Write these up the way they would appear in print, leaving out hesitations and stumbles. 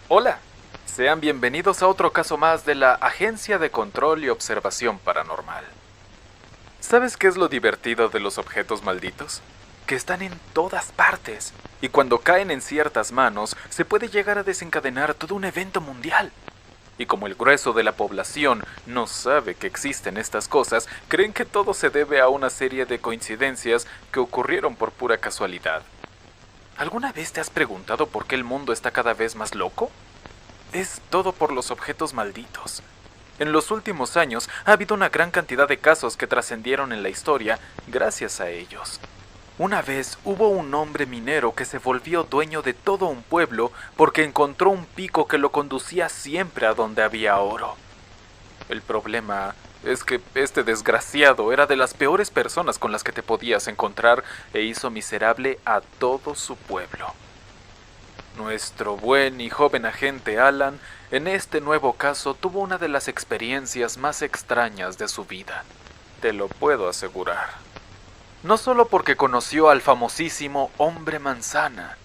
Hola, sean bienvenidos a otro caso más de la Agencia de Control y Observación Paranormal. ¿Sabes qué es lo divertido de los objetos malditos? Que están en todas partes, y cuando caen en ciertas manos, se puede llegar a desencadenar todo un evento mundial. Y como el grueso de la población no sabe que existen estas cosas, creen que todo se debe a una serie de coincidencias que ocurrieron por pura casualidad. ¿Alguna vez te has preguntado por qué el mundo está cada vez más loco? Es todo por los objetos malditos. En los últimos años ha habido una gran cantidad de casos que trascendieron en la historia gracias a ellos. Una vez hubo un hombre minero que se volvió dueño de todo un pueblo porque encontró un pico que lo conducía siempre a donde había oro. El problema es que este desgraciado era de las peores personas con las que te podías encontrar e hizo miserable a todo su pueblo. Nuestro buen y joven agente Alan, en este nuevo caso, tuvo una de las experiencias más extrañas de su vida. Te lo puedo asegurar. No solo porque conoció al famosísimo Hombre Manzana,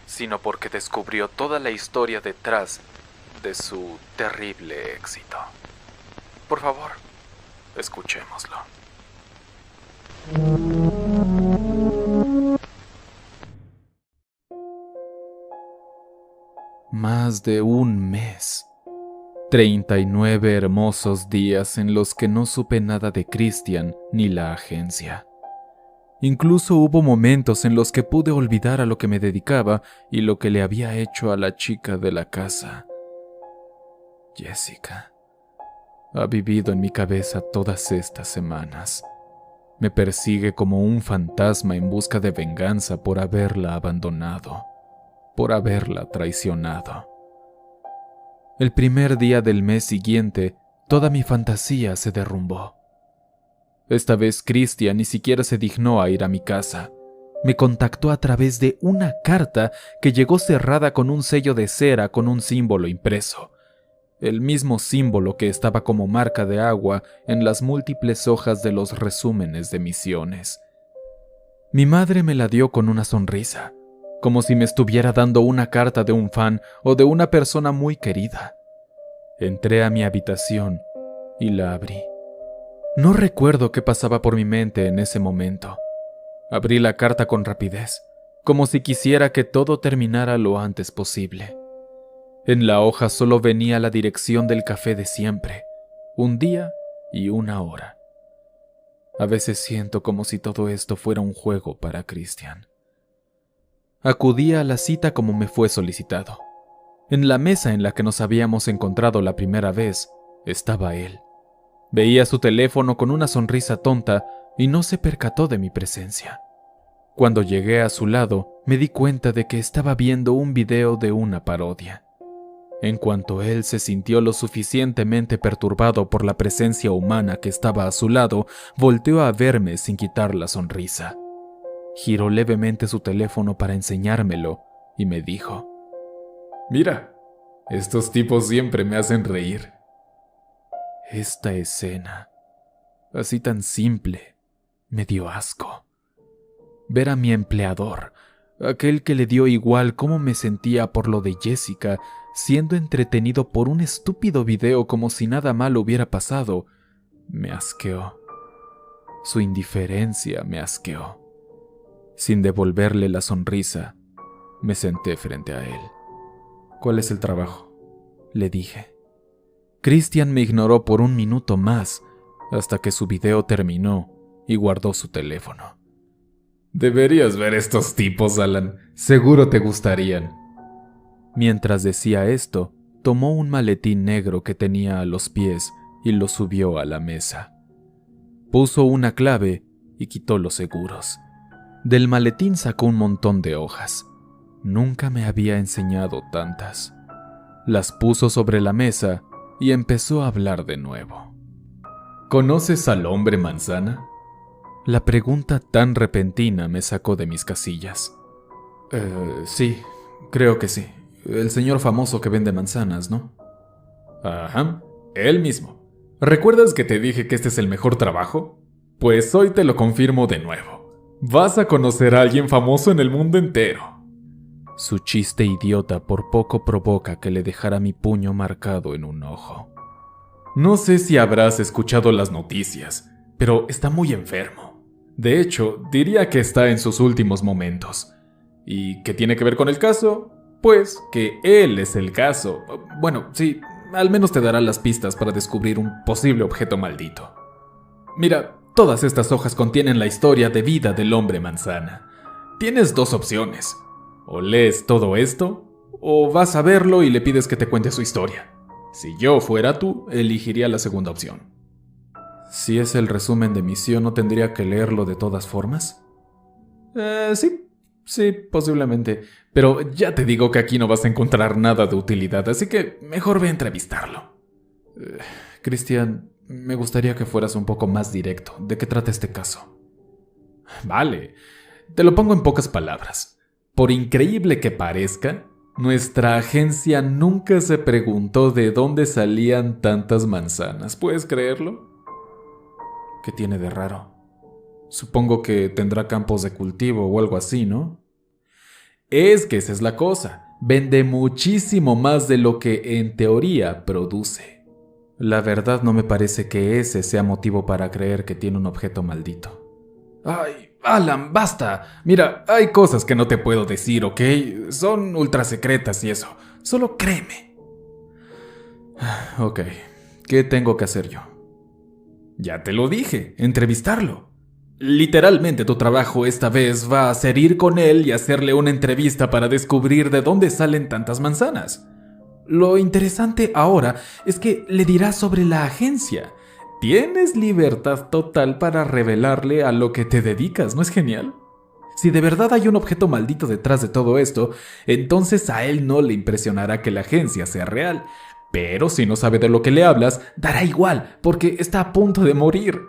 sino porque descubrió toda la historia detrás de su terrible éxito. Por favor, escuchémoslo. Más de un mes. 39 hermosos días en los que no supe nada de Christian ni la agencia. Incluso hubo momentos en los que pude olvidar a lo que me dedicaba y lo que le había hecho a la chica de la casa. Jessica ha vivido en mi cabeza todas estas semanas. Me persigue como un fantasma en busca de venganza por haberla abandonado, por haberla traicionado. El primer día del mes siguiente, toda mi fantasía se derrumbó. Esta vez Christian ni siquiera se dignó a ir a mi casa. Me contactó a través de una carta que llegó cerrada con un sello de cera con un símbolo impreso. El mismo símbolo que estaba como marca de agua en las múltiples hojas de los resúmenes de misiones. Mi madre me la dio con una sonrisa, como si me estuviera dando una carta de un fan o de una persona muy querida. Entré a mi habitación y la abrí. No recuerdo qué pasaba por mi mente en ese momento. Abrí la carta con rapidez, como si quisiera que todo terminara lo antes posible. En la hoja solo venía la dirección del café de siempre, un día y una hora. A veces siento como si todo esto fuera un juego para Christian. Acudí a la cita como me fue solicitado. En la mesa en la que nos habíamos encontrado la primera vez, estaba él. Veía su teléfono con una sonrisa tonta y no se percató de mi presencia. Cuando llegué a su lado, me di cuenta de que estaba viendo un video de una parodia. En cuanto él se sintió lo suficientemente perturbado por la presencia humana que estaba a su lado, volteó a verme sin quitar la sonrisa. Giró levemente su teléfono para enseñármelo y me dijo: «Mira, estos tipos siempre me hacen reír». Esta escena, así tan simple, me dio asco. Ver a mi empleador, aquel que le dio igual cómo me sentía por lo de Jessica, siendo entretenido por un estúpido video como si nada malo hubiera pasado, me asqueó. Su indiferencia me asqueó. Sin devolverle la sonrisa, me senté frente a él. «¿Cuál es el trabajo?», le dije. Christian me ignoró por un minuto más, hasta que su video terminó y guardó su teléfono. «Deberías ver estos tipos, Alan. Seguro te gustarían». Mientras decía esto, tomó un maletín negro que tenía a los pies y lo subió a la mesa. Puso una clave y quitó los seguros. Del maletín sacó un montón de hojas. Nunca me había enseñado tantas. Las puso sobre la mesa y empezó a hablar de nuevo. «¿Conoces al Hombre Manzana?». La pregunta tan repentina me sacó de mis casillas. Sí, creo que sí. El señor famoso que vende manzanas, ¿no?». «Ajá, él mismo. ¿Recuerdas que te dije que este es el mejor trabajo? Pues hoy te lo confirmo de nuevo. Vas a conocer a alguien famoso en el mundo entero. Su chiste idiota por poco provoca que le dejara mi puño marcado en un ojo. No sé si habrás escuchado las noticias, pero está muy enfermo. De hecho, diría que está en sus últimos momentos. ¿Y qué tiene que ver con el caso? Pues que él es el caso. Bueno, sí, al menos te dará las pistas para descubrir un posible objeto maldito. Mira, todas estas hojas contienen la historia de vida del hombre manzana. Tienes dos opciones. O lees todo esto, o vas a verlo y le pides que te cuente su historia. Si yo fuera tú, elegiría la segunda opción. Si es el resumen de misión, ¿no tendría que leerlo de todas formas? Sí, posiblemente. Pero ya te digo que aquí no vas a encontrar nada de utilidad, así que mejor ve a entrevistarlo. Cristian, me gustaría que fueras un poco más directo. ¿De qué trata este caso? Vale, te lo pongo en pocas palabras. Por increíble que parezca, nuestra agencia nunca se preguntó de dónde salían tantas manzanas. ¿Puedes creerlo? ¿Qué tiene de raro? Supongo que tendrá campos de cultivo o algo así, ¿no? Es que esa es la cosa. Vende muchísimo más de lo que en teoría produce. La verdad no me parece que ese sea motivo para creer que tiene un objeto maldito. ¡Ay, Alan, basta! Mira, hay cosas que no te puedo decir, ¿ok? Son ultra secretas y eso. Solo créeme. Ok, ¿qué tengo que hacer yo? Ya te lo dije, entrevistarlo. Literalmente tu trabajo esta vez va a ser ir con él y hacerle una entrevista para descubrir de dónde salen tantas manzanas. Lo interesante ahora es que le dirás sobre la agencia. Tienes libertad total para revelarle a lo que te dedicas, ¿no es genial? Si de verdad hay un objeto maldito detrás de todo esto, entonces a él no le impresionará que la agencia sea real. Pero si no sabe de lo que le hablas, dará igual, porque está a punto de morir.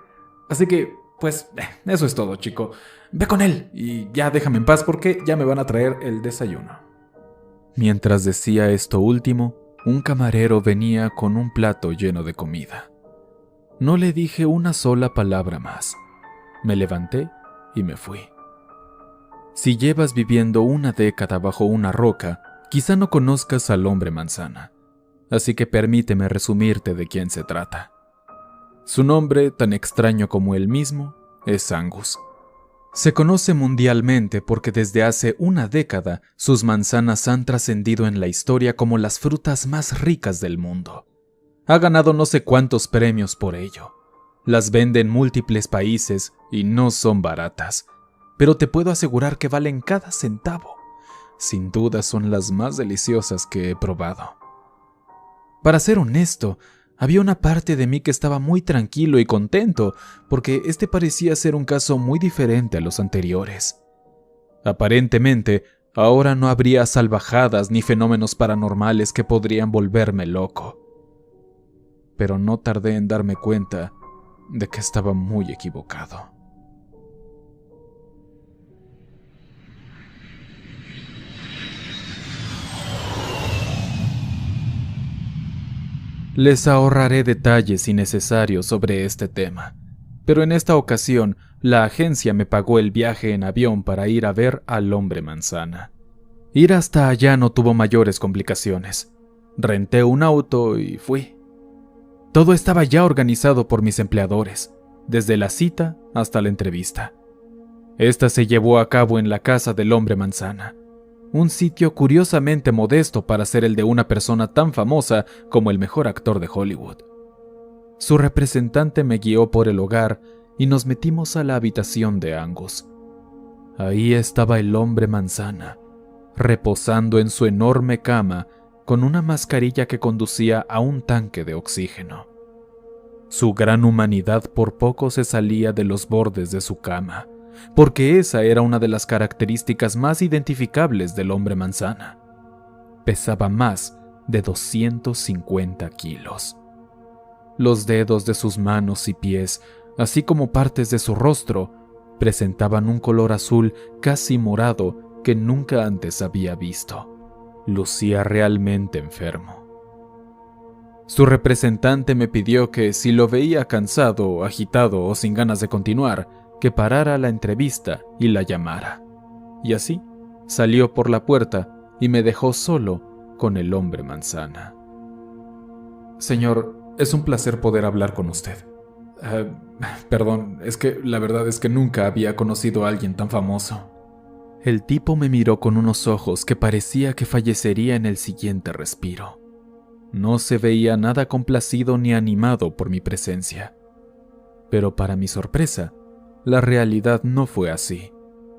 Así que, pues, eso es todo, chico. Ve con él y ya déjame en paz porque ya me van a traer el desayuno. Mientras decía esto último, un camarero venía con un plato lleno de comida. No le dije una sola palabra más. Me levanté y me fui. Si llevas viviendo una década bajo una roca, quizá no conozcas al hombre manzana. Así que permíteme resumirte de quién se trata. Su nombre, tan extraño como él mismo, es Angus. Se conoce mundialmente porque desde hace una década sus manzanas han trascendido en la historia como las frutas más ricas del mundo. Ha ganado no sé cuántos premios por ello. Las vende en múltiples países y no son baratas, pero te puedo asegurar que valen cada centavo. Sin duda son las más deliciosas que he probado. Para ser honesto, había una parte de mí que estaba muy tranquilo y contento, porque este parecía ser un caso muy diferente a los anteriores. Aparentemente, ahora no habría salvajadas ni fenómenos paranormales que podrían volverme loco. Pero no tardé en darme cuenta de que estaba muy equivocado. Les ahorraré detalles innecesarios sobre este tema, pero en esta ocasión la agencia me pagó el viaje en avión para ir a ver al hombre manzana. Ir hasta allá no tuvo mayores complicaciones. Renté un auto y fui. Todo estaba ya organizado por mis empleadores, desde la cita hasta la entrevista. Esta se llevó a cabo en la casa del hombre manzana, un sitio curiosamente modesto para ser el de una persona tan famosa como el mejor actor de Hollywood. Su representante me guió por el hogar y nos metimos a la habitación de Angus. Ahí estaba el hombre manzana, reposando en su enorme cama con una mascarilla que conducía a un tanque de oxígeno. Su gran humanidad por poco se salía de los bordes de su cama, porque esa era una de las características más identificables del hombre manzana. Pesaba más de 250 kilos. Los dedos de sus manos y pies, así como partes de su rostro, presentaban un color azul casi morado que nunca antes había visto. Lucía realmente enfermo. Su representante me pidió que si lo veía cansado, agitado o sin ganas de continuar, que parara la entrevista y la llamara. Y así salió por la puerta y me dejó solo con el hombre manzana. Señor, es un placer poder hablar con usted. Perdón, es que la verdad es que nunca había conocido a alguien tan famoso. El tipo me miró con unos ojos que parecía que fallecería en el siguiente respiro. No se veía nada complacido ni animado por mi presencia. Pero para mi sorpresa, la realidad no fue así.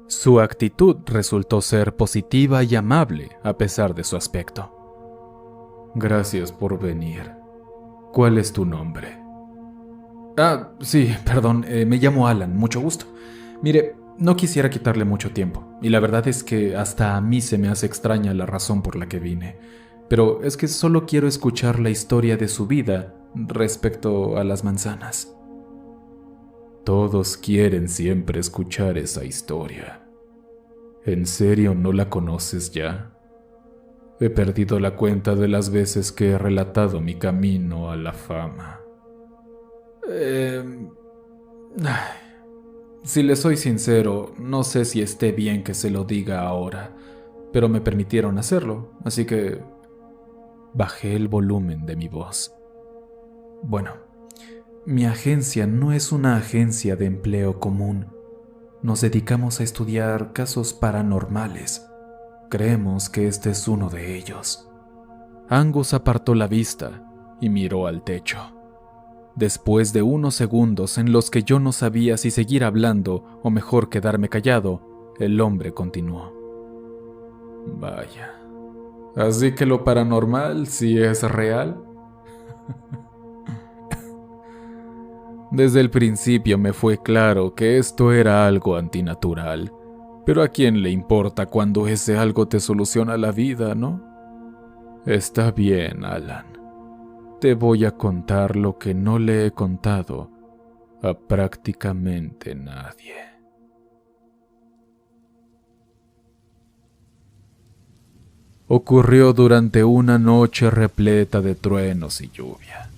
Su actitud resultó ser positiva y amable a pesar de su aspecto. Gracias por venir. ¿Cuál es tu nombre? Sí, perdón, me llamo Alan, mucho gusto. Mire, no quisiera quitarle mucho tiempo, y la verdad es que hasta a mí se me hace extraña la razón por la que vine. Pero es que solo quiero escuchar la historia de su vida respecto a las manzanas. Todos quieren siempre escuchar esa historia. ¿En serio no la conoces ya? He perdido la cuenta de las veces que he relatado mi camino a la fama. Si le soy sincero, no sé si esté bien que se lo diga ahora, pero me permitieron hacerlo, así que bajé el volumen de mi voz. Bueno, mi agencia no es una agencia de empleo común. Nos dedicamos a estudiar casos paranormales. Creemos que este es uno de ellos. Angus apartó la vista y miró al techo. Después de unos segundos en los que yo no sabía si seguir hablando o mejor quedarme callado, el hombre continuó. Vaya, ¿así que lo paranormal sí es real? Desde el principio me fue claro que esto era algo antinatural, pero ¿a quién le importa cuando ese algo te soluciona la vida, no? Está bien, Alan. Te voy a contar lo que no le he contado a prácticamente nadie. Ocurrió durante una noche repleta de truenos y lluvia.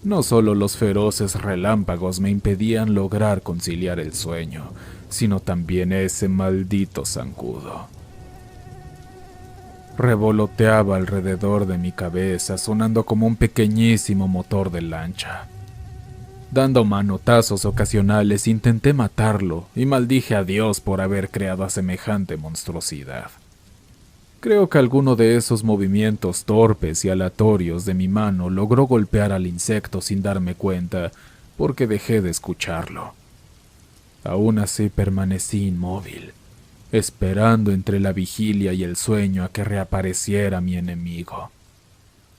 No solo los feroces relámpagos me impedían lograr conciliar el sueño, sino también ese maldito zancudo. Revoloteaba alrededor de mi cabeza, sonando como un pequeñísimo motor de lancha. Dando manotazos ocasionales, intenté matarlo y maldije a Dios por haber creado a semejante monstruosidad. Creo que alguno de esos movimientos torpes y aleatorios de mi mano logró golpear al insecto sin darme cuenta, porque dejé de escucharlo. Aún así permanecí inmóvil, esperando entre la vigilia y el sueño a que reapareciera mi enemigo.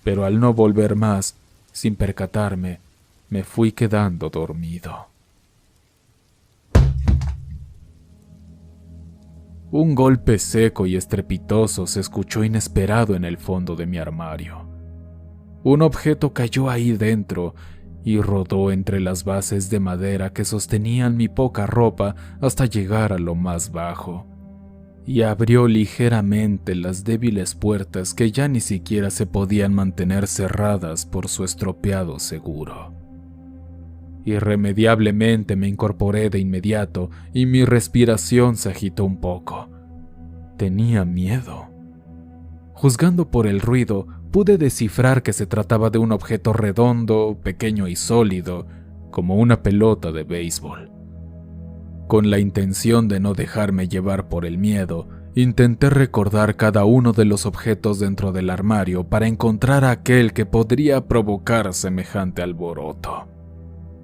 Pero al no volver más, sin percatarme, me fui quedando dormido. Un golpe seco y estrepitoso se escuchó inesperado en el fondo de mi armario. Un objeto cayó ahí dentro y rodó entre las bases de madera que sostenían mi poca ropa hasta llegar a lo más bajo, y abrió ligeramente las débiles puertas que ya ni siquiera se podían mantener cerradas por su estropeado seguro. Irremediablemente me incorporé de inmediato y mi respiración se agitó un poco. Tenía miedo. Juzgando por el ruido, pude descifrar que se trataba de un objeto redondo, pequeño y sólido, como una pelota de béisbol. Con la intención de no dejarme llevar por el miedo, intenté recordar cada uno de los objetos dentro del armario para encontrar a aquel que podría provocar semejante alboroto.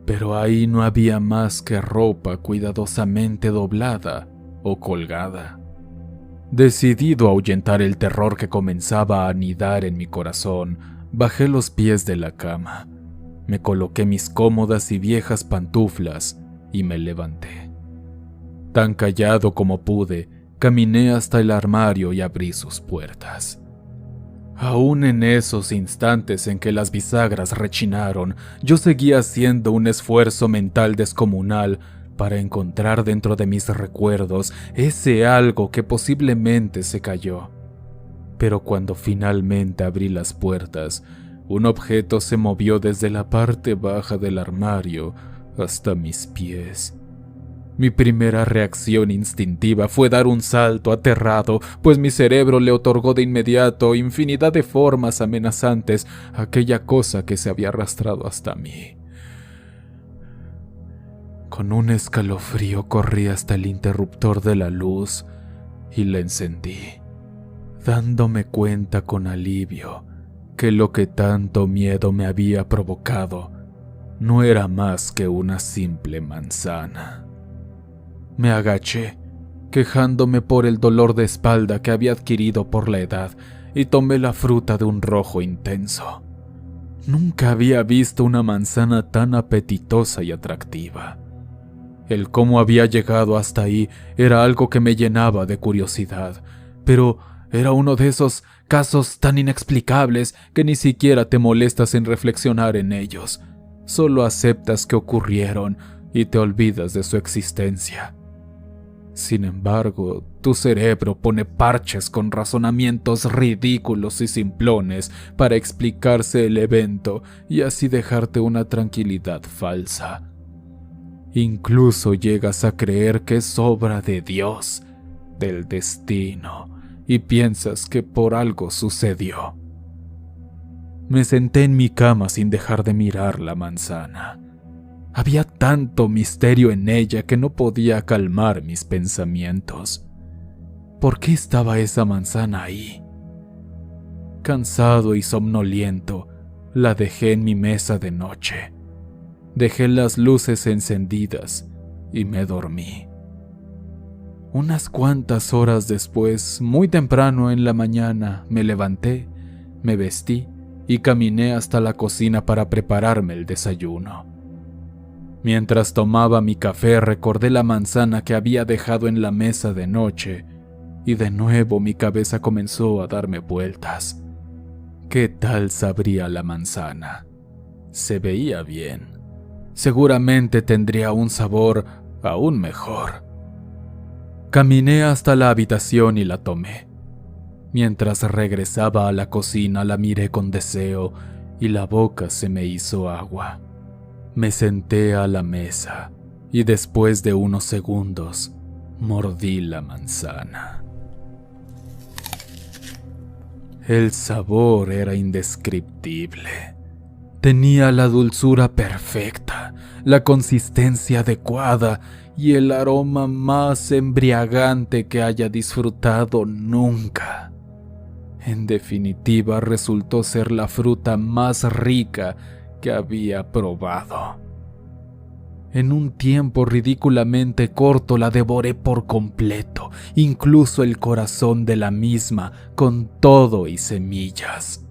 Pero ahí no había más que ropa cuidadosamente doblada o colgada. Decidido a ahuyentar el terror que comenzaba a anidar en mi corazón, bajé los pies de la cama, me coloqué mis cómodas y viejas pantuflas y me levanté. Tan callado como pude, caminé hasta el armario y abrí sus puertas. Aún en esos instantes en que las bisagras rechinaron, yo seguía haciendo un esfuerzo mental descomunal para encontrar dentro de mis recuerdos ese algo que posiblemente se cayó. Pero cuando finalmente abrí las puertas, un objeto se movió desde la parte baja del armario hasta mis pies. Mi primera reacción instintiva fue dar un salto aterrado, pues mi cerebro le otorgó de inmediato infinidad de formas amenazantes a aquella cosa que se había arrastrado hasta mí. Con un escalofrío corrí hasta el interruptor de la luz y la encendí, dándome cuenta con alivio que lo que tanto miedo me había provocado no era más que una simple manzana. Me agaché, quejándome por el dolor de espalda que había adquirido por la edad, y tomé la fruta de un rojo intenso. Nunca había visto una manzana tan apetitosa y atractiva. El cómo había llegado hasta ahí era algo que me llenaba de curiosidad, pero era uno de esos casos tan inexplicables que ni siquiera te molestas en reflexionar en ellos. Solo aceptas que ocurrieron y te olvidas de su existencia. Sin embargo, tu cerebro pone parches con razonamientos ridículos y simplones para explicarse el evento y así dejarte una tranquilidad falsa. Incluso llegas a creer que es obra de Dios, del destino, y piensas que por algo sucedió. Me senté en mi cama sin dejar de mirar la manzana. Había tanto misterio en ella que no podía calmar mis pensamientos. ¿Por qué estaba esa manzana ahí? Cansado y somnoliento, la dejé en mi mesa de noche. Dejé las luces encendidas y me dormí. Unas cuantas horas después, muy temprano en la mañana, me levanté, me vestí y caminé hasta la cocina para prepararme el desayuno. Mientras tomaba mi café recordé la manzana que había dejado en la mesa de noche y de nuevo mi cabeza comenzó a darme vueltas. ¿Qué tal sabría la manzana? Se veía bien. Seguramente tendría un sabor aún mejor. Caminé hasta la habitación y la tomé. Mientras regresaba a la cocina la miré con deseo y la boca se me hizo agua. Me senté a la mesa y después de unos segundos mordí la manzana. El sabor era indescriptible. Tenía la dulzura perfecta, la consistencia adecuada y el aroma más embriagante que haya disfrutado nunca. En definitiva, resultó ser la fruta más rica que había probado. En un tiempo ridículamente corto la devoré por completo, incluso el corazón de la misma, con todo y semillas.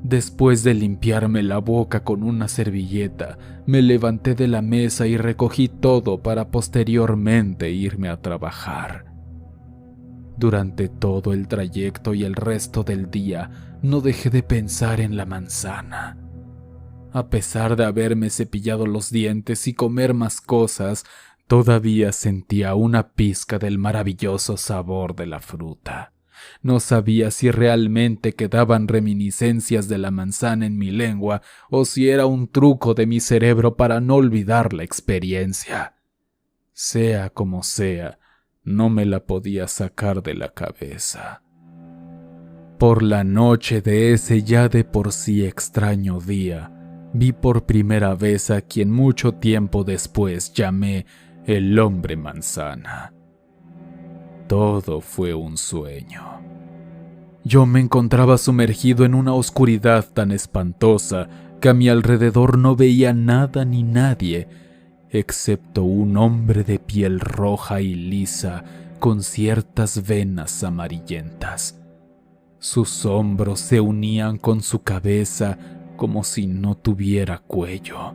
Después de limpiarme la boca con una servilleta, me levanté de la mesa y recogí todo para posteriormente irme a trabajar. Durante todo el trayecto y el resto del día, no dejé de pensar en la manzana. A pesar de haberme cepillado los dientes y comer más cosas, todavía sentía una pizca del maravilloso sabor de la fruta. No sabía si realmente quedaban reminiscencias de la manzana en mi lengua o si era un truco de mi cerebro para no olvidar la experiencia. Sea como sea, no me la podía sacar de la cabeza. Por la noche de ese ya de por sí extraño día, vi por primera vez a quien mucho tiempo después llamé el hombre manzana. Todo fue un sueño. Yo me encontraba sumergido en una oscuridad tan espantosa que a mi alrededor no veía nada ni nadie, excepto un hombre de piel roja y lisa con ciertas venas amarillentas. Sus hombros se unían con su cabeza como si no tuviera cuello.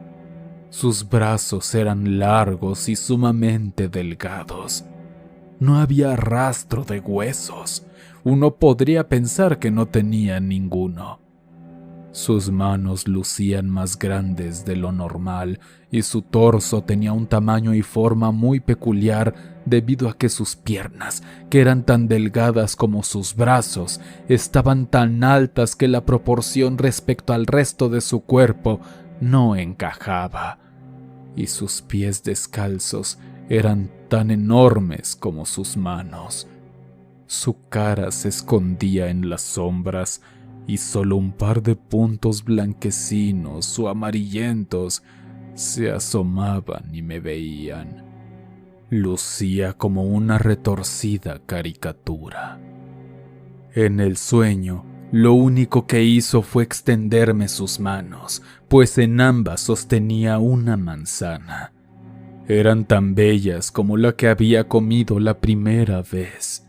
Sus brazos eran largos y sumamente delgados. No había rastro de huesos. Uno podría pensar que no tenía ninguno. Sus manos lucían más grandes de lo normal y su torso tenía un tamaño y forma muy peculiar debido a que sus piernas, que eran tan delgadas como sus brazos, estaban tan altas que la proporción respecto al resto de su cuerpo no encajaba, y sus pies descalzos eran tan enormes como sus manos. Su cara se escondía en las sombras y solo un par de puntos blanquecinos o amarillentos se asomaban y me veían. Lucía como una retorcida caricatura. En el sueño, lo único que hizo fue extenderme sus manos, pues en ambas sostenía una manzana. Eran tan bellas como la que había comido la primera vez.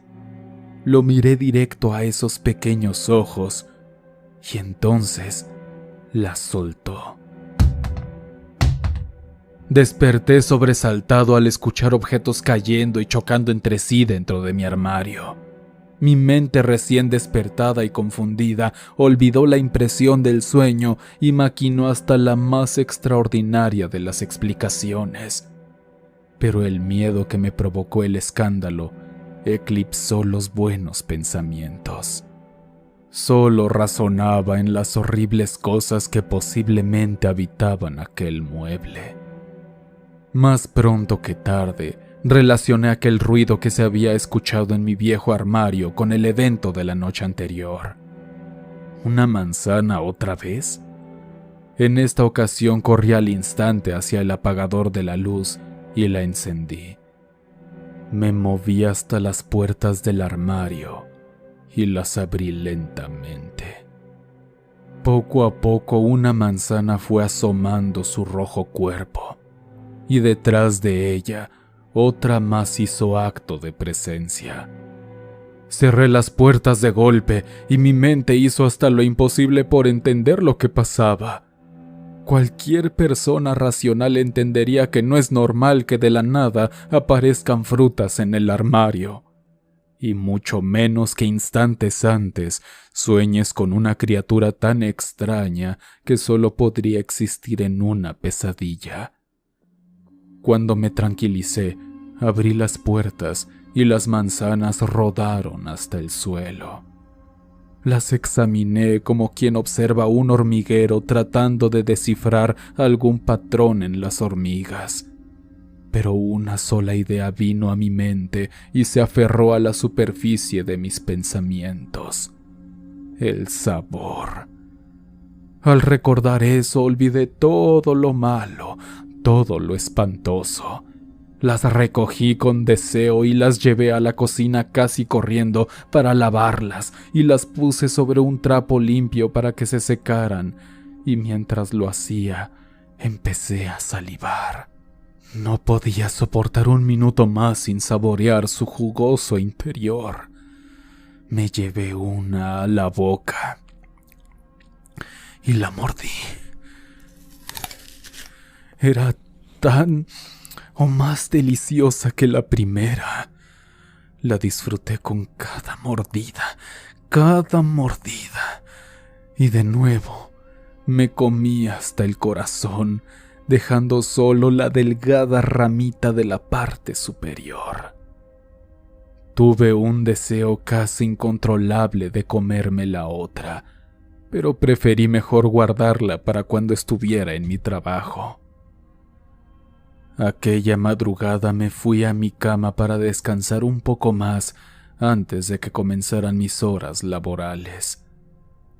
Lo miré directo a esos pequeños ojos y entonces las soltó. Desperté sobresaltado al escuchar objetos cayendo y chocando entre sí dentro de mi armario. Mi mente recién despertada y confundida olvidó la impresión del sueño y maquinó hasta la más extraordinaria de las explicaciones. Pero el miedo que me provocó el escándalo eclipsó los buenos pensamientos. Solo razonaba en las horribles cosas que posiblemente habitaban aquel mueble. Más pronto que tarde, relacioné aquel ruido que se había escuchado en mi viejo armario con el evento de la noche anterior. ¿Una manzana otra vez? En esta ocasión corrí al instante hacia el apagador de la luz y la encendí. Me moví hasta las puertas del armario y las abrí lentamente. Poco a poco una manzana fue asomando su rojo cuerpo, y detrás de ella otra más hizo acto de presencia. Cerré las puertas de golpe y mi mente hizo hasta lo imposible por entender lo que pasaba. Cualquier persona racional entendería que no es normal que de la nada aparezcan frutas en el armario, y mucho menos que instantes antes sueñes con una criatura tan extraña que solo podría existir en una pesadilla. Cuando me tranquilicé, abrí las puertas y las manzanas rodaron hasta el suelo. Las examiné como quien observa un hormiguero tratando de descifrar algún patrón en las hormigas. Pero una sola idea vino a mi mente y se aferró a la superficie de mis pensamientos: el sabor. Al recordar eso, olvidé todo lo malo, todo lo espantoso. Las recogí con deseo y las llevé a la cocina casi corriendo para lavarlas y las puse sobre un trapo limpio para que se secaran, y mientras lo hacía, empecé a salivar. No podía soportar un minuto más sin saborear su jugoso interior. Me llevé una a la boca y la mordí. Era tan o más deliciosa que la primera. La disfruté con cada mordida, y de nuevo me comí hasta el corazón, dejando solo la delgada ramita de la parte superior. Tuve un deseo casi incontrolable de comerme la otra, pero preferí mejor guardarla para cuando estuviera en mi trabajo. Aquella madrugada me fui a mi cama para descansar un poco más antes de que comenzaran mis horas laborales,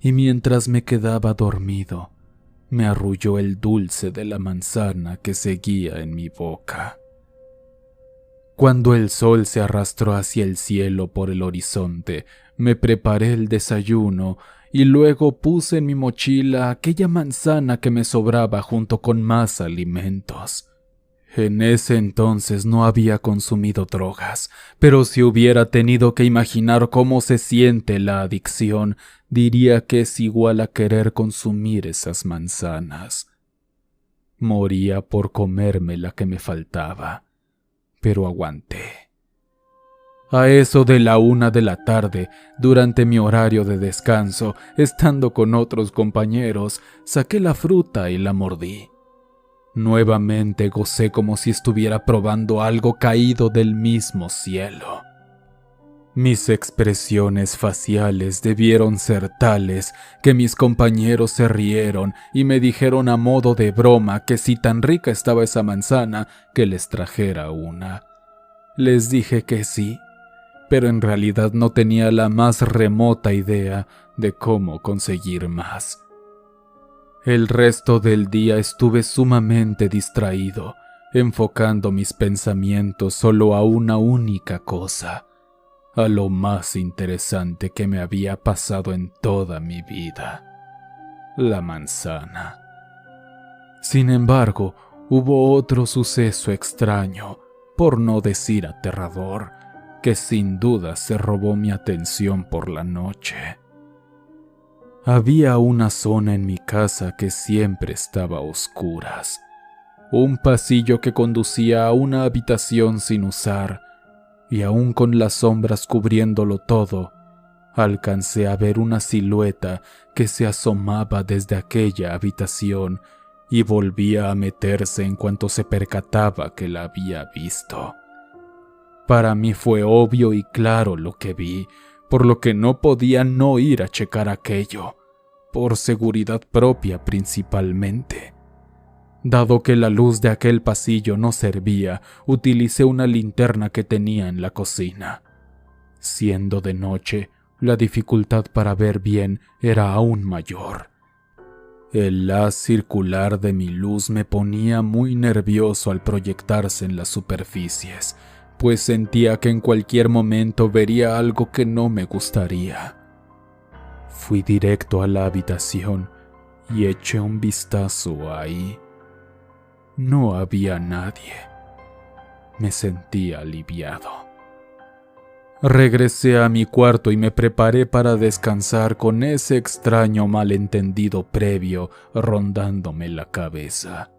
y mientras me quedaba dormido, me arrulló el dulce de la manzana que seguía en mi boca. Cuando el sol se arrastró hacia el cielo por el horizonte, me preparé el desayuno y luego puse en mi mochila aquella manzana que me sobraba junto con más alimentos. En ese entonces no había consumido drogas, pero si hubiera tenido que imaginar cómo se siente la adicción, diría que es igual a querer consumir esas manzanas. Moría por comerme la que me faltaba, pero aguanté. A eso de la 1 de la tarde, durante mi horario de descanso, estando con otros compañeros, saqué la fruta y la mordí. Nuevamente gocé como si estuviera probando algo caído del mismo cielo. Mis expresiones faciales debieron ser tales que mis compañeros se rieron y me dijeron a modo de broma que si tan rica estaba esa manzana, que les trajera una. Les dije que sí, pero en realidad no tenía la más remota idea de cómo conseguir más. El resto del día estuve sumamente distraído, enfocando mis pensamientos solo a una única cosa, a lo más interesante que me había pasado en toda mi vida: la manzana. Sin embargo, hubo otro suceso extraño, por no decir aterrador, que sin duda se robó mi atención por la noche. Había una zona en mi casa que siempre estaba a oscuras, un pasillo que conducía a una habitación sin usar, y aún con las sombras cubriéndolo todo, alcancé a ver una silueta que se asomaba desde aquella habitación y volvía a meterse en cuanto se percataba que la había visto. Para mí fue obvio y claro lo que vi, por lo que no podía no ir a checar aquello, por seguridad propia principalmente. Dado que la luz de aquel pasillo no servía, utilicé una linterna que tenía en la cocina. Siendo de noche, la dificultad para ver bien era aún mayor. El haz circular de mi luz me ponía muy nervioso al proyectarse en las superficies, pues sentía que en cualquier momento vería algo que no me gustaría. Fui directo a la habitación y eché un vistazo ahí. No había nadie. Me sentía aliviado. Regresé a mi cuarto y me preparé para descansar con ese extraño malentendido previo rondándome la cabeza.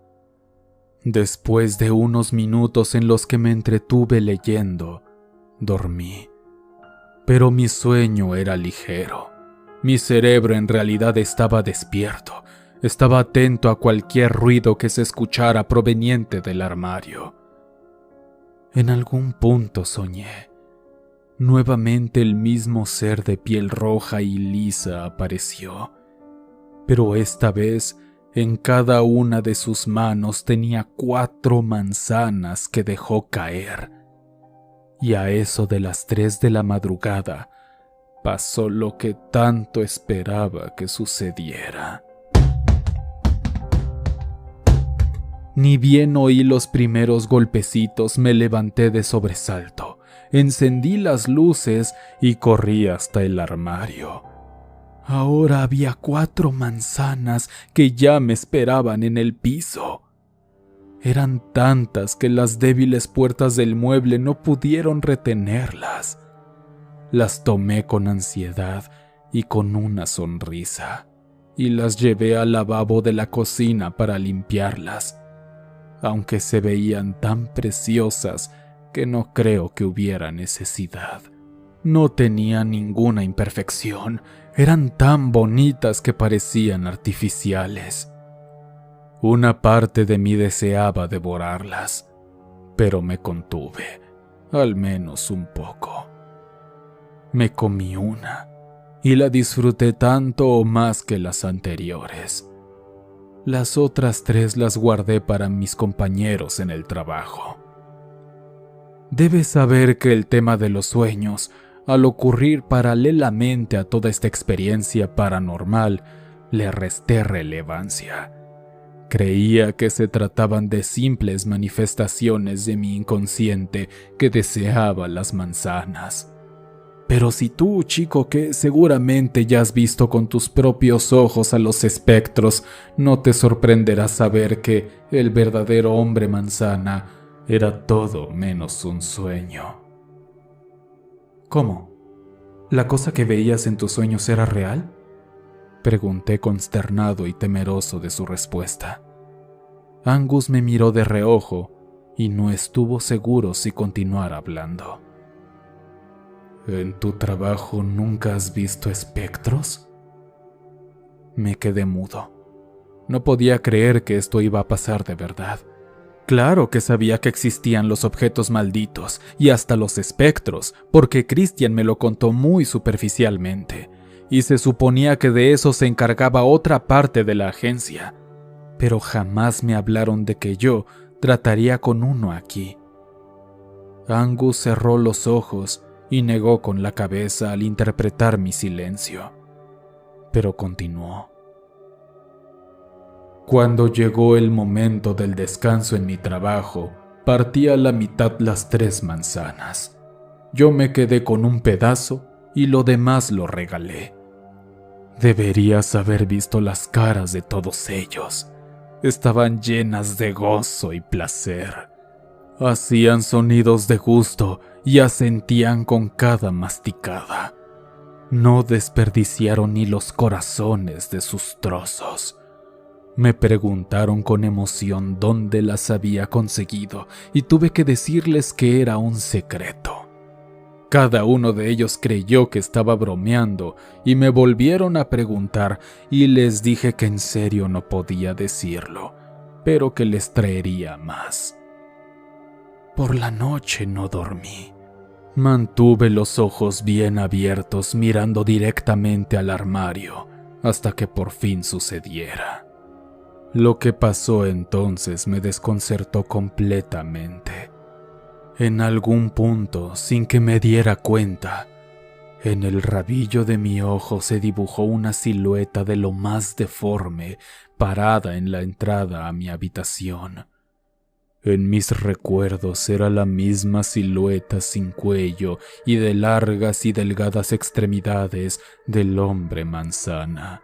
Después de unos minutos en los que me entretuve leyendo, dormí. Pero mi sueño era ligero. Mi cerebro en realidad estaba despierto. Estaba atento a cualquier ruido que se escuchara proveniente del armario. En algún punto soñé. Nuevamente el mismo ser de piel roja y lisa apareció, pero esta vez en cada una de sus manos tenía 4 manzanas que dejó caer. Y a eso de las 3 de la madrugada pasó lo que tanto esperaba que sucediera. Ni bien oí los primeros golpecitos, me levanté de sobresalto, encendí las luces y corrí hasta el armario. Ahora había 4 manzanas que ya me esperaban en el piso. Eran tantas que las débiles puertas del mueble no pudieron retenerlas. Las tomé con ansiedad y con una sonrisa, y las llevé al lavabo de la cocina para limpiarlas, aunque se veían tan preciosas que no creo que hubiera necesidad. No tenían ninguna imperfección, eran tan bonitas que parecían artificiales. Una parte de mí deseaba devorarlas, pero me contuve, al menos un poco. Me comí una, y la disfruté tanto o más que las anteriores. Las otras 3 las guardé para mis compañeros en el trabajo. Debes saber que el tema de los sueños, al ocurrir paralelamente a toda esta experiencia paranormal, le resté relevancia. Creía que se trataban de simples manifestaciones de mi inconsciente que deseaba las manzanas. Pero si tú, chico, que seguramente ya has visto con tus propios ojos a los espectros, no te sorprenderá saber que el verdadero hombre manzana era todo menos un sueño. ¿Cómo? ¿La cosa que veías en tus sueños era real? Pregunté consternado y temeroso de su respuesta. Angus me miró de reojo y no estuvo seguro si continuar hablando. ¿En tu trabajo nunca has visto espectros? Me quedé mudo. No podía creer que esto iba a pasar de verdad. Claro que sabía que existían los objetos malditos y hasta los espectros, porque Christian me lo contó muy superficialmente, y se suponía que de eso se encargaba otra parte de la agencia, pero jamás me hablaron de que yo trataría con uno aquí. Angus cerró los ojos y negó con la cabeza al interpretar mi silencio, pero continuó. Cuando llegó el momento del descanso en mi trabajo, partí a la mitad las 3 manzanas. Yo me quedé con un pedazo y lo demás lo regalé. Deberías haber visto las caras de todos ellos. Estaban llenas de gozo y placer. Hacían sonidos de gusto y asentían con cada masticada. No desperdiciaron ni los corazones de sus trozos. Me preguntaron con emoción dónde las había conseguido y tuve que decirles que era un secreto. Cada uno de ellos creyó que estaba bromeando y me volvieron a preguntar y les dije que en serio no podía decirlo, pero que les traería más. Por la noche no dormí. Mantuve los ojos bien abiertos mirando directamente al armario hasta que por fin sucediera. Lo que pasó entonces me desconcertó completamente. En algún punto, sin que me diera cuenta, en el rabillo de mi ojo se dibujó una silueta de lo más deforme parada en la entrada a mi habitación. En mis recuerdos era la misma silueta sin cuello y de largas y delgadas extremidades del hombre manzana.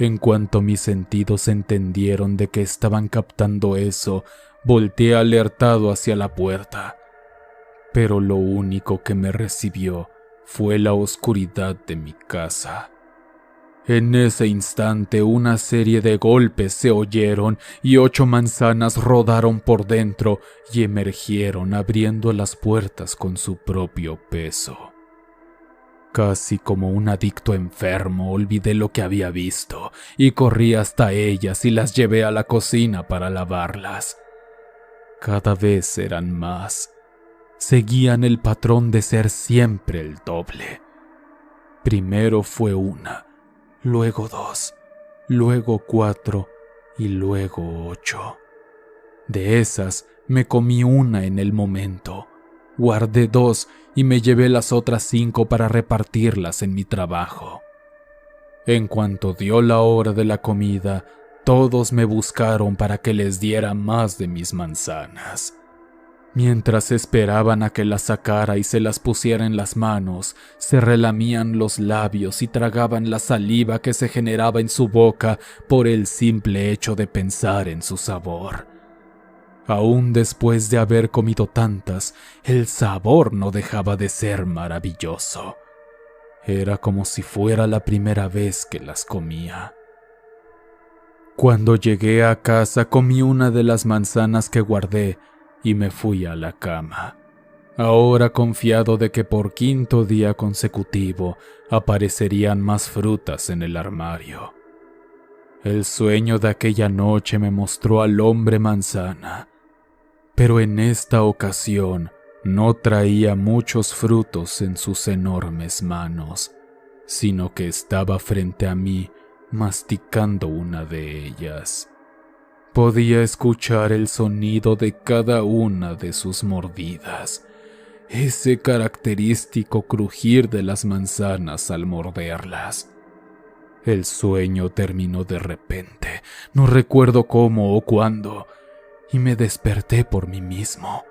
En cuanto mis sentidos entendieron de que estaban captando eso, volteé alertado hacia la puerta. Pero lo único que me recibió fue la oscuridad de mi casa. En ese instante una serie de golpes se oyeron y 8 manzanas rodaron por dentro y emergieron abriendo las puertas con su propio peso. Casi como un adicto enfermo olvidé lo que había visto y corrí hasta ellas y las llevé a la cocina para lavarlas. Cada vez eran más. Seguían el patrón de ser siempre el doble. Primero fue 1, luego 2, luego 4 y luego 8. De esas me comí 1 en el momento. Guardé 2 y me llevé las otras 5 para repartirlas en mi trabajo. En cuanto dio la hora de la comida, todos me buscaron para que les diera más de mis manzanas. Mientras esperaban a que las sacara y se las pusiera en las manos, se relamían los labios y tragaban la saliva que se generaba en su boca por el simple hecho de pensar en su sabor. Aún después de haber comido tantas, el sabor no dejaba de ser maravilloso. Era como si fuera la primera vez que las comía. Cuando llegué a casa comí 1 de las manzanas que guardé y me fui a la cama, ahora confiado de que por 5º día consecutivo aparecerían más frutas en el armario. El sueño de aquella noche me mostró al hombre manzana, pero en esta ocasión no traía muchos frutos en sus enormes manos, sino que estaba frente a mí masticando 1 de ellas. Podía escuchar el sonido de cada una de sus mordidas, ese característico crujir de las manzanas al morderlas. El sueño terminó de repente, no recuerdo cómo o cuándo, y me desperté por mí mismo.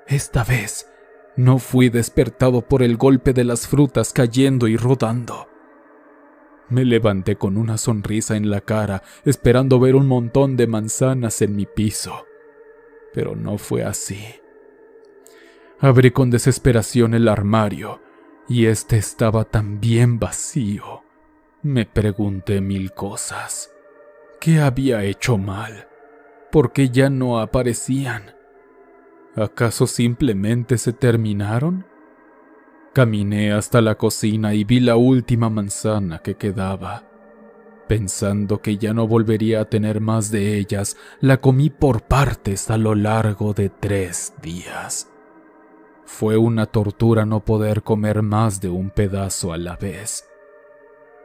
Esta vez no fui despertado por el golpe de las frutas cayendo y rodando. Me levanté con una sonrisa en la cara, esperando ver un montón de manzanas en mi piso. Pero no fue así. Abrí con desesperación el armario, y este estaba también vacío. Me pregunté 1000 cosas. ¿Qué había hecho mal? ¿Por qué ya no aparecían? ¿Acaso simplemente se terminaron? Caminé hasta la cocina y vi la última manzana que quedaba. Pensando que ya no volvería a tener más de ellas, la comí por partes a lo largo de 3 días. Fue una tortura no poder comer más de un pedazo a la vez.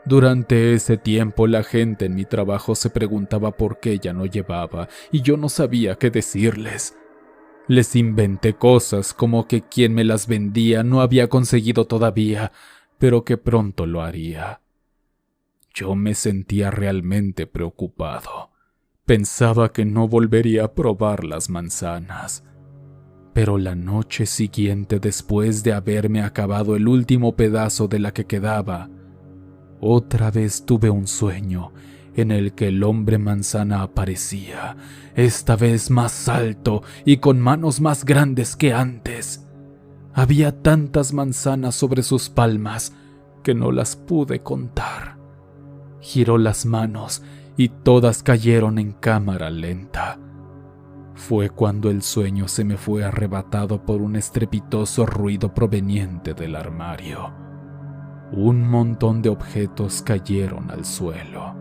Durante ese tiempo la gente en mi trabajo se preguntaba por qué ya no llevaba y yo no sabía qué decirles. Les inventé cosas como que quien me las vendía no había conseguido todavía, pero que pronto lo haría. Yo me sentía realmente preocupado. Pensaba que no volvería a probar las manzanas. Pero la noche siguiente, después de haberme acabado el último pedazo de la que quedaba, otra vez tuve un sueño en el que el hombre manzana aparecía, esta vez más alto y con manos más grandes que antes. Había tantas manzanas sobre sus palmas que no las pude contar. Giró las manos y todas cayeron en cámara lenta. Fue cuando el sueño se me fue arrebatado por un estrepitoso ruido proveniente del armario. Un montón de objetos cayeron al suelo.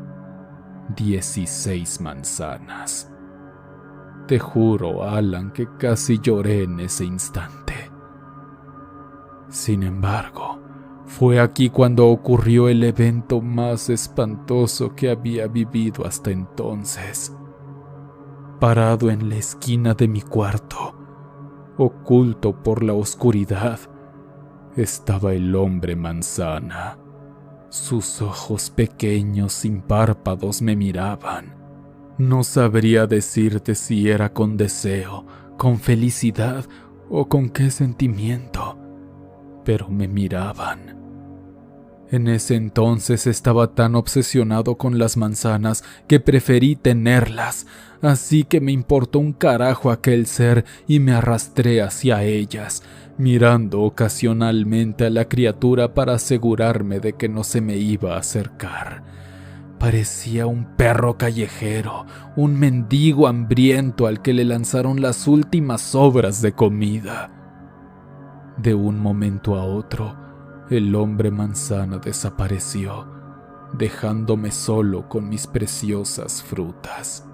16 manzanas. Te juro, Alan, que casi lloré en ese instante. Sin embargo, fue aquí cuando ocurrió el evento más espantoso que había vivido hasta entonces. Parado en la esquina de mi cuarto, oculto por la oscuridad, estaba el hombre manzana. Sus ojos pequeños sin párpados me miraban. No sabría decirte si era con deseo, con felicidad o con qué sentimiento, pero me miraban. En ese entonces estaba tan obsesionado con las manzanas que preferí tenerlas, así que me importó un carajo aquel ser y me arrastré hacia ellas, mirando ocasionalmente a la criatura para asegurarme de que no se me iba a acercar. Parecía un perro callejero, un mendigo hambriento al que le lanzaron las últimas sobras de comida. De un momento a otro, el hombre manzana desapareció, dejándome solo con mis preciosas frutas.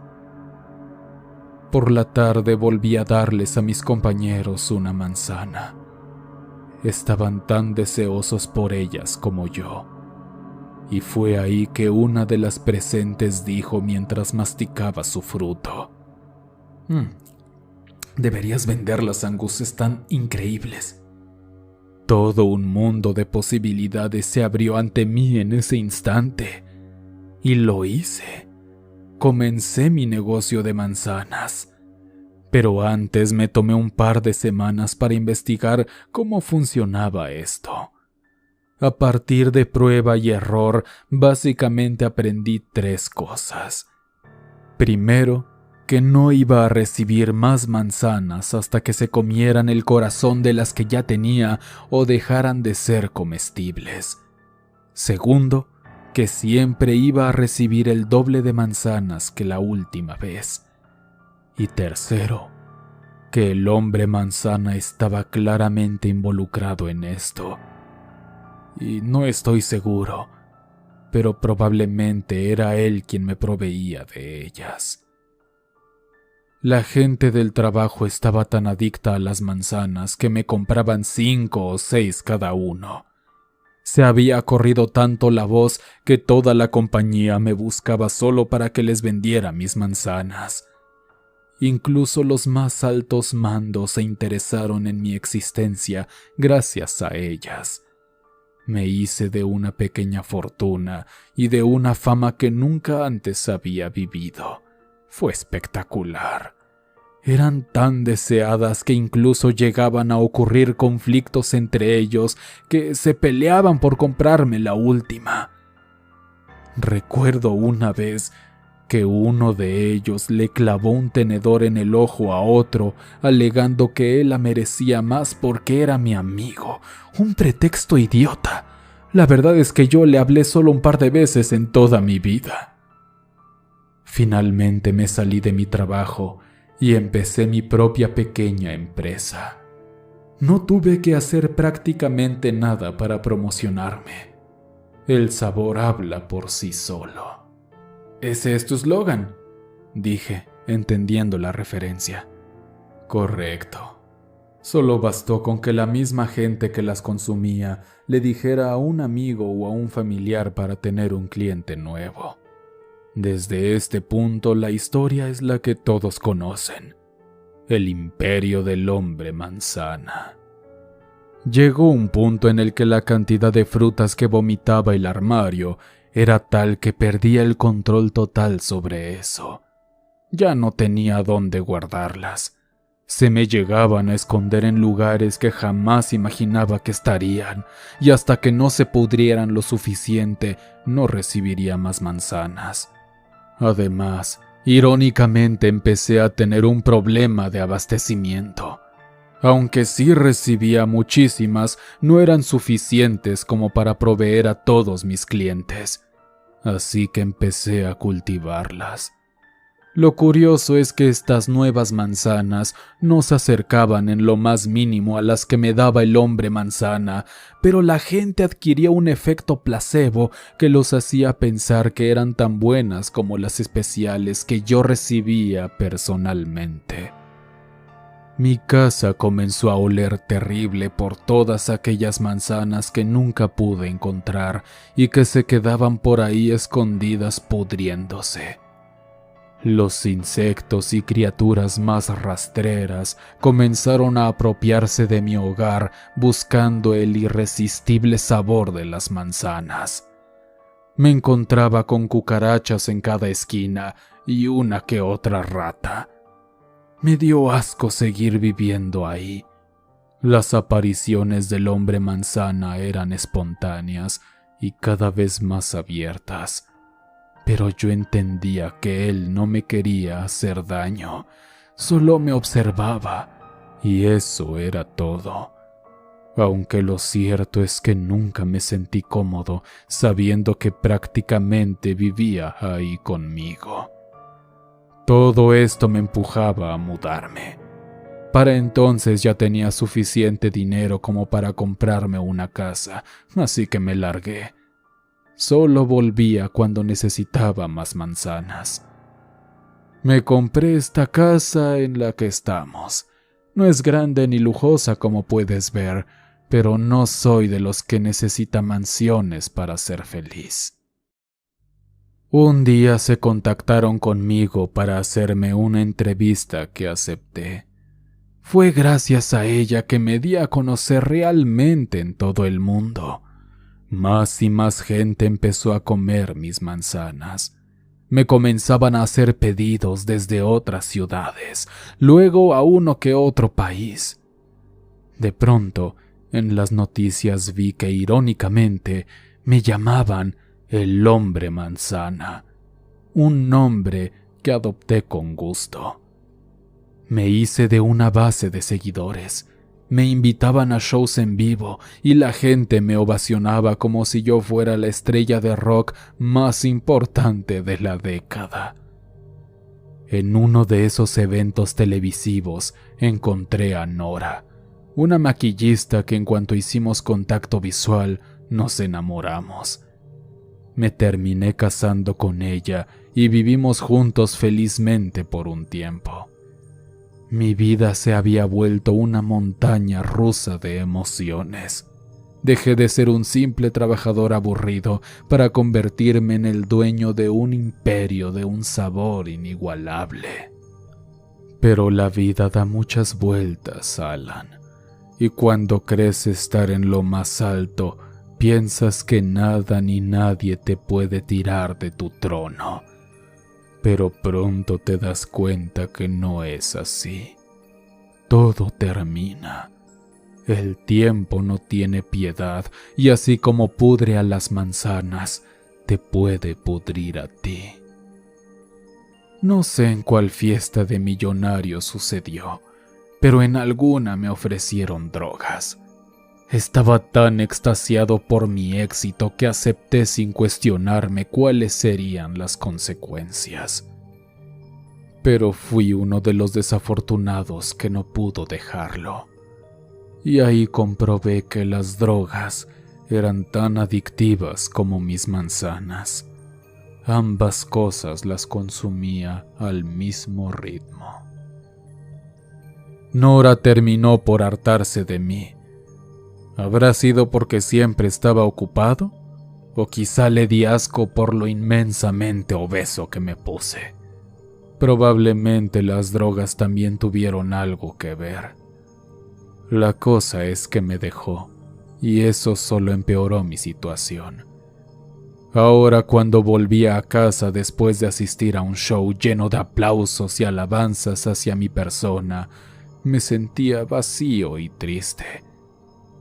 Por la tarde volví a darles a mis compañeros una manzana. Estaban tan deseosos por ellas como yo. Y fue ahí que una de las presentes dijo mientras masticaba su fruto: Deberías venderlas, Angus, están increíbles. Todo un mundo de posibilidades se abrió ante mí en ese instante. Y lo hice. Comencé mi negocio de manzanas. Pero antes me tomé un par de semanas para investigar cómo funcionaba esto. A partir de prueba y error, básicamente aprendí 3 cosas. Primero, que no iba a recibir más manzanas hasta que se comieran el corazón de las que ya tenía o dejaran de ser comestibles. Segundo, que siempre iba a recibir el doble de manzanas que la última vez. Y tercero, que el hombre manzana estaba claramente involucrado en esto. Y no estoy seguro, pero probablemente era él quien me proveía de ellas. La gente del trabajo estaba tan adicta a las manzanas que me compraban 5 o 6 cada uno. Se había corrido tanto la voz que toda la compañía me buscaba solo para que les vendiera mis manzanas. Incluso los más altos mandos se interesaron en mi existencia gracias a ellas. Me hice de una pequeña fortuna y de una fama que nunca antes había vivido. Fue espectacular. Eran tan deseadas que incluso llegaban a ocurrir conflictos entre ellos que se peleaban por comprarme la última. Recuerdo una vez que uno de ellos le clavó un tenedor en el ojo a otro, alegando que él la merecía más porque era mi amigo. Un pretexto idiota. La verdad es que yo le hablé solo un par de veces en toda mi vida. Finalmente me salí de mi trabajo y empecé mi propia pequeña empresa. No tuve que hacer prácticamente nada para promocionarme. El sabor habla por sí solo. Ese es tu eslogan, dije, entendiendo la referencia. Correcto. Solo bastó con que la misma gente que las consumía le dijera a un amigo o a un familiar para tener un cliente nuevo. Desde este punto la historia es la que todos conocen: el imperio del hombre manzana. Llegó un punto en el que la cantidad de frutas que vomitaba el armario era tal que perdía el control total sobre eso. Ya no tenía dónde guardarlas. Se me llegaban a esconder en lugares que jamás imaginaba que estarían, y hasta que no se pudrieran lo suficiente, no recibiría más manzanas. Además, irónicamente empecé a tener un problema de abastecimiento. Aunque sí recibía muchísimas, no eran suficientes como para proveer a todos mis clientes. Así que empecé a cultivarlas. Lo curioso es que estas nuevas manzanas no se acercaban en lo más mínimo a las que me daba el hombre manzana, pero la gente adquiría un efecto placebo que los hacía pensar que eran tan buenas como las especiales que yo recibía personalmente. Mi casa comenzó a oler terrible por todas aquellas manzanas que nunca pude encontrar y que se quedaban por ahí escondidas pudriéndose. Los insectos y criaturas más rastreras comenzaron a apropiarse de mi hogar buscando el irresistible sabor de las manzanas. Me encontraba con cucarachas en cada esquina y una que otra rata. Me dio asco seguir viviendo ahí. Las apariciones del hombre manzana eran espontáneas y cada vez más abiertas. Pero yo entendía que él no me quería hacer daño, solo me observaba, y eso era todo. Aunque lo cierto es que nunca me sentí cómodo sabiendo que prácticamente vivía ahí conmigo. Todo esto me empujaba a mudarme. Para entonces ya tenía suficiente dinero como para comprarme una casa, así que me largué. Solo volvía cuando necesitaba más manzanas. Me compré esta casa en la que estamos. No es grande ni lujosa como puedes ver, pero no soy de los que necesita mansiones para ser feliz. Un día se contactaron conmigo para hacerme una entrevista que acepté. Fue gracias a ella que me di a conocer realmente en todo el mundo. Más y más gente empezó a comer mis manzanas. Me comenzaban a hacer pedidos desde otras ciudades, luego a uno que otro país. De pronto, en las noticias vi que irónicamente me llamaban el hombre manzana, un nombre que adopté con gusto. Me hice de una base de seguidores. Me invitaban a shows en vivo y la gente me ovacionaba como si yo fuera la estrella de rock más importante de la década. En uno de esos eventos televisivos encontré a Nora, una maquillista que en cuanto hicimos contacto visual nos enamoramos. Me terminé casando con ella y vivimos juntos felizmente por un tiempo. Mi vida se había vuelto una montaña rusa de emociones. Dejé de ser un simple trabajador aburrido para convertirme en el dueño de un imperio de un sabor inigualable. Pero la vida da muchas vueltas, Alan, y cuando crees estar en lo más alto, piensas que nada ni nadie te puede tirar de tu trono. Pero pronto te das cuenta que no es así. Todo termina. El tiempo no tiene piedad y así como pudre a las manzanas, te puede pudrir a ti. No sé en cuál fiesta de millonarios sucedió, pero en alguna me ofrecieron drogas. Estaba tan extasiado por mi éxito que acepté sin cuestionarme cuáles serían las consecuencias. Pero fui uno de los desafortunados que no pudo dejarlo. Y ahí comprobé que las drogas eran tan adictivas como mis manzanas. Ambas cosas las consumía al mismo ritmo. Nora terminó por hartarse de mí. ¿Habrá sido porque siempre estaba ocupado? ¿O quizá le di asco por lo inmensamente obeso que me puse? Probablemente las drogas también tuvieron algo que ver. La cosa es que me dejó, y eso solo empeoró mi situación. Ahora, cuando volvía a casa después de asistir a un show lleno de aplausos y alabanzas hacia mi persona, me sentía vacío y triste.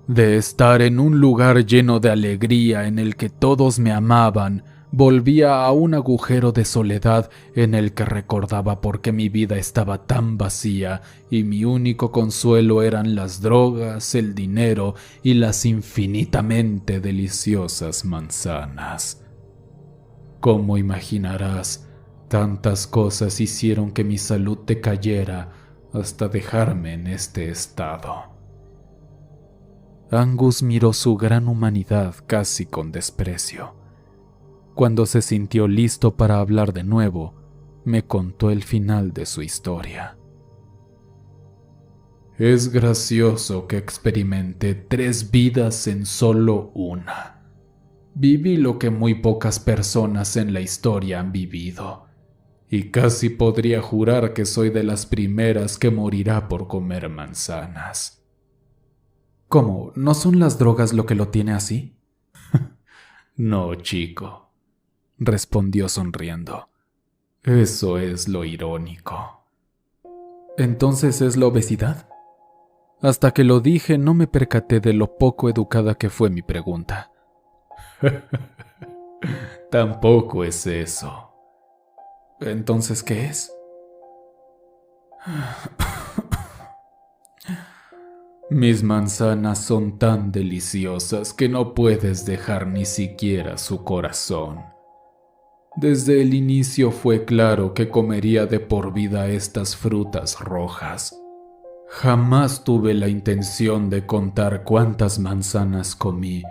De estar en un lugar lleno de alegría en el que todos me amaban, volvía a un agujero de soledad en el que recordaba por qué mi vida estaba tan vacía y mi único consuelo eran las drogas, el dinero y las infinitamente deliciosas manzanas. Como imaginarás, tantas cosas hicieron que mi salud decayera hasta dejarme en este estado. Angus miró su gran humanidad casi con desprecio. Cuando se sintió listo para hablar de nuevo, me contó el final de su historia. Es gracioso que experimenté 3 vidas en solo una. Viví lo que muy pocas personas en la historia han vivido, y casi podría jurar que soy de las primeras que morirá por comer manzanas. ¿Cómo? ¿No son las drogas lo que lo tiene así? No, chico, respondió sonriendo. Eso es lo irónico. ¿Entonces es la obesidad? Hasta que lo dije no me percaté de lo poco educada que fue mi pregunta. Tampoco es eso. ¿Entonces qué es? Mis manzanas son tan deliciosas que no puedes dejar ni siquiera su corazón. Desde el inicio fue claro que comería de por vida estas frutas rojas. Jamás tuve la intención de contar cuántas manzanas comí,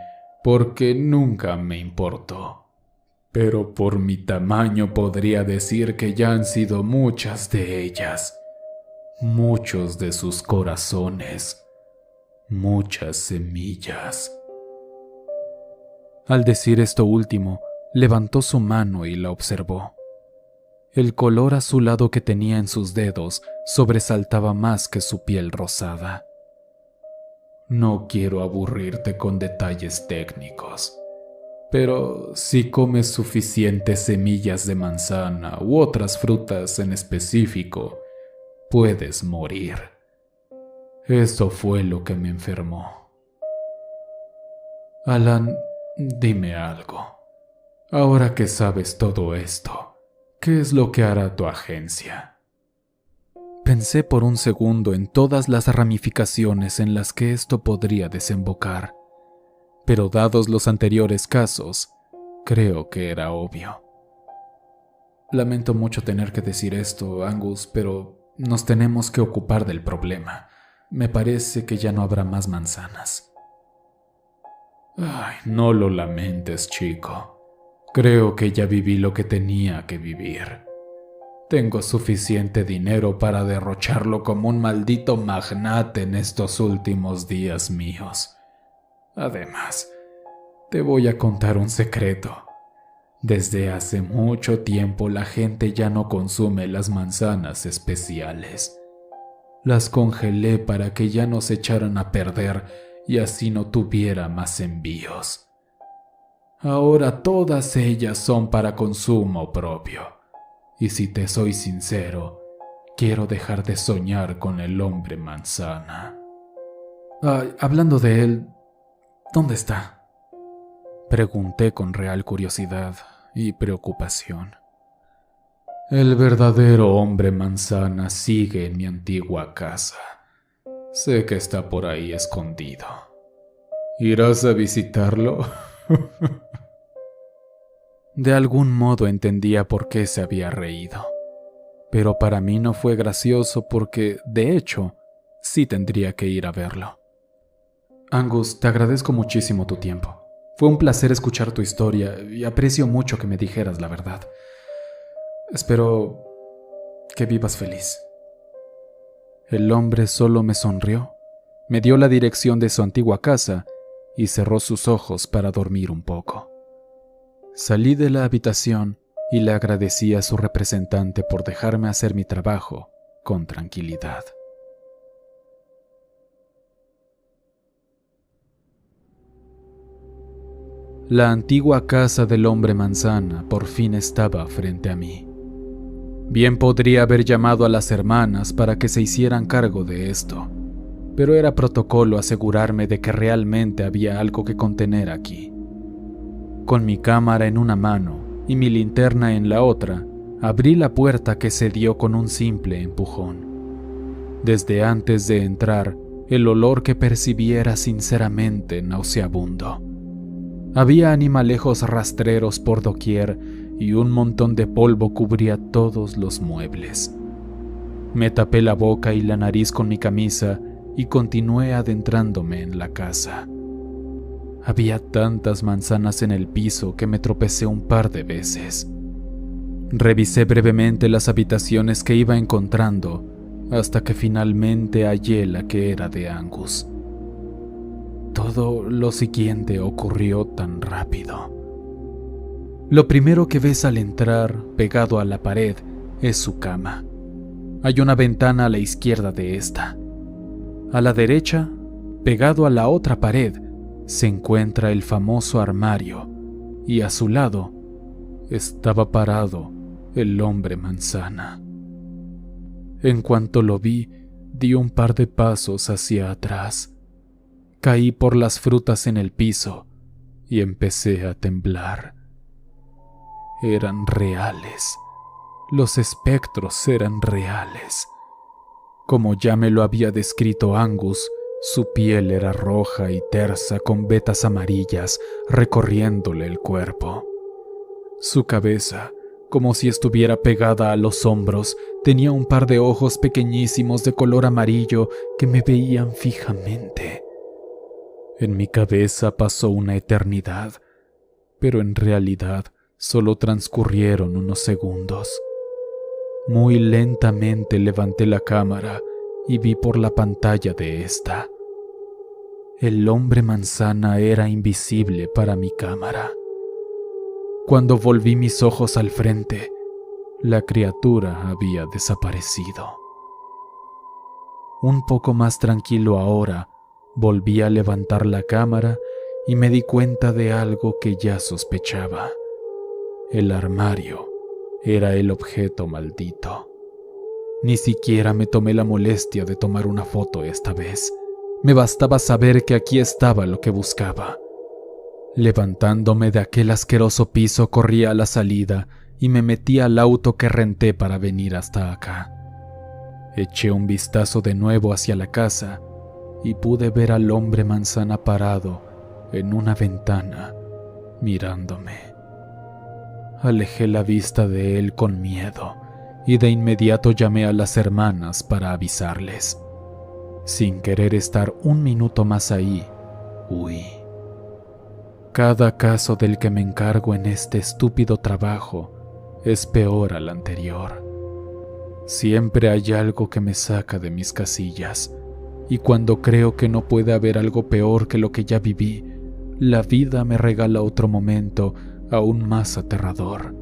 porque nunca me importó. Pero por mi tamaño podría decir que ya han sido muchas de ellas, muchos de sus corazones. Muchas semillas. Al decir esto último, levantó su mano y la observó. El color azulado que tenía en sus dedos sobresaltaba más que su piel rosada. No quiero aburrirte con detalles técnicos, pero si comes suficientes semillas de manzana u otras frutas en específico, puedes morir. Eso fue lo que me enfermó. Alan, dime algo. Ahora que sabes todo esto, ¿qué es lo que hará tu agencia? Pensé por un segundo en todas las ramificaciones en las que esto podría desembocar, pero dados los anteriores casos, creo que era obvio. Lamento mucho tener que decir esto, Angus, pero nos tenemos que ocupar del problema. Me parece que ya no habrá más manzanas. Ay, no lo lamentes, chico. Creo que ya viví lo que tenía que vivir. Tengo suficiente dinero para derrocharlo como un maldito magnate en estos últimos días míos. Además, te voy a contar un secreto. Desde hace mucho tiempo la gente ya no consume las manzanas especiales. Las congelé para que ya no se echaran a perder y así no tuviera más envíos. Ahora todas ellas son para consumo propio. Y si te soy sincero, quiero dejar de soñar con el hombre manzana. Hablando de él, ¿dónde está? Pregunté con real curiosidad y preocupación. El verdadero hombre manzana sigue en mi antigua casa. Sé que está por ahí escondido. ¿Irás a visitarlo? De algún modo entendía por qué se había reído. Pero para mí no fue gracioso porque, de hecho, sí tendría que ir a verlo. Angus, te agradezco muchísimo tu tiempo. Fue un placer escuchar tu historia y aprecio mucho que me dijeras la verdad. Espero que vivas feliz. El hombre solo me sonrió, me dio la dirección de su antigua casa y cerró sus ojos para dormir un poco. Salí de la habitación y le agradecí a su representante por dejarme hacer mi trabajo con tranquilidad. La antigua casa del hombre manzana por fin estaba frente a mí. Bien podría haber llamado a las hermanas para que se hicieran cargo de esto, pero era protocolo asegurarme de que realmente había algo que contener aquí. Con mi cámara en una mano y mi linterna en la otra, abrí la puerta que se dio con un simple empujón. Desde antes de entrar, el olor que percibí era sinceramente nauseabundo. Había animalejos rastreros por doquier y un montón de polvo cubría todos los muebles. Me tapé la boca y la nariz con mi camisa y continué adentrándome en la casa. Había tantas manzanas en el piso que me tropecé un par de veces. Revisé brevemente las habitaciones que iba encontrando hasta que finalmente hallé la que era de Angus. Todo lo siguiente ocurrió tan rápido. Lo primero que ves al entrar, pegado a la pared, es su cama. Hay una ventana a la izquierda de esta. A la derecha, pegado a la otra pared, se encuentra el famoso armario, y a su lado estaba parado el hombre manzana. En cuanto lo vi, di un par de pasos hacia atrás. Caí por las frutas en el piso y empecé a temblar. Eran reales. Los espectros eran reales. Como ya me lo había descrito Angus, su piel era roja y tersa con vetas amarillas recorriéndole el cuerpo. Su cabeza, como si estuviera pegada a los hombros, tenía un par de ojos pequeñísimos de color amarillo que me veían fijamente. En mi cabeza pasó una eternidad, pero en realidad solo transcurrieron unos segundos. Muy lentamente levanté la cámara y vi por la pantalla de esta. El hombre manzana era invisible para mi cámara. Cuando volví mis ojos al frente, la criatura había desaparecido. Un poco más tranquilo ahora, volví a levantar la cámara y me di cuenta de algo que ya sospechaba. El armario era el objeto maldito. Ni siquiera me tomé la molestia de tomar una foto esta vez. Me bastaba saber que aquí estaba lo que buscaba. Levantándome de aquel asqueroso piso, corrí a la salida y me metí al auto que renté para venir hasta acá. Eché un vistazo de nuevo hacia la casa y pude ver al hombre manzana parado en una ventana, mirándome. Alejé la vista de él con miedo y de inmediato llamé a las hermanas para avisarles. Sin querer estar un minuto más ahí, huí. Cada caso del que me encargo en este estúpido trabajo es peor al anterior. Siempre hay algo que me saca de mis casillas, y cuando creo que no puede haber algo peor que lo que ya viví, la vida me regala otro momento aún más aterrador,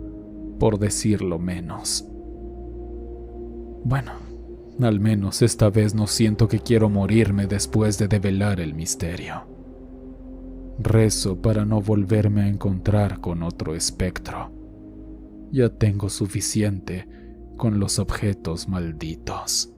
por decirlo menos. Bueno, al menos esta vez no siento que quiero morirme después de develar el misterio. Rezo para no volverme a encontrar con otro espectro. Ya tengo suficiente con los objetos malditos.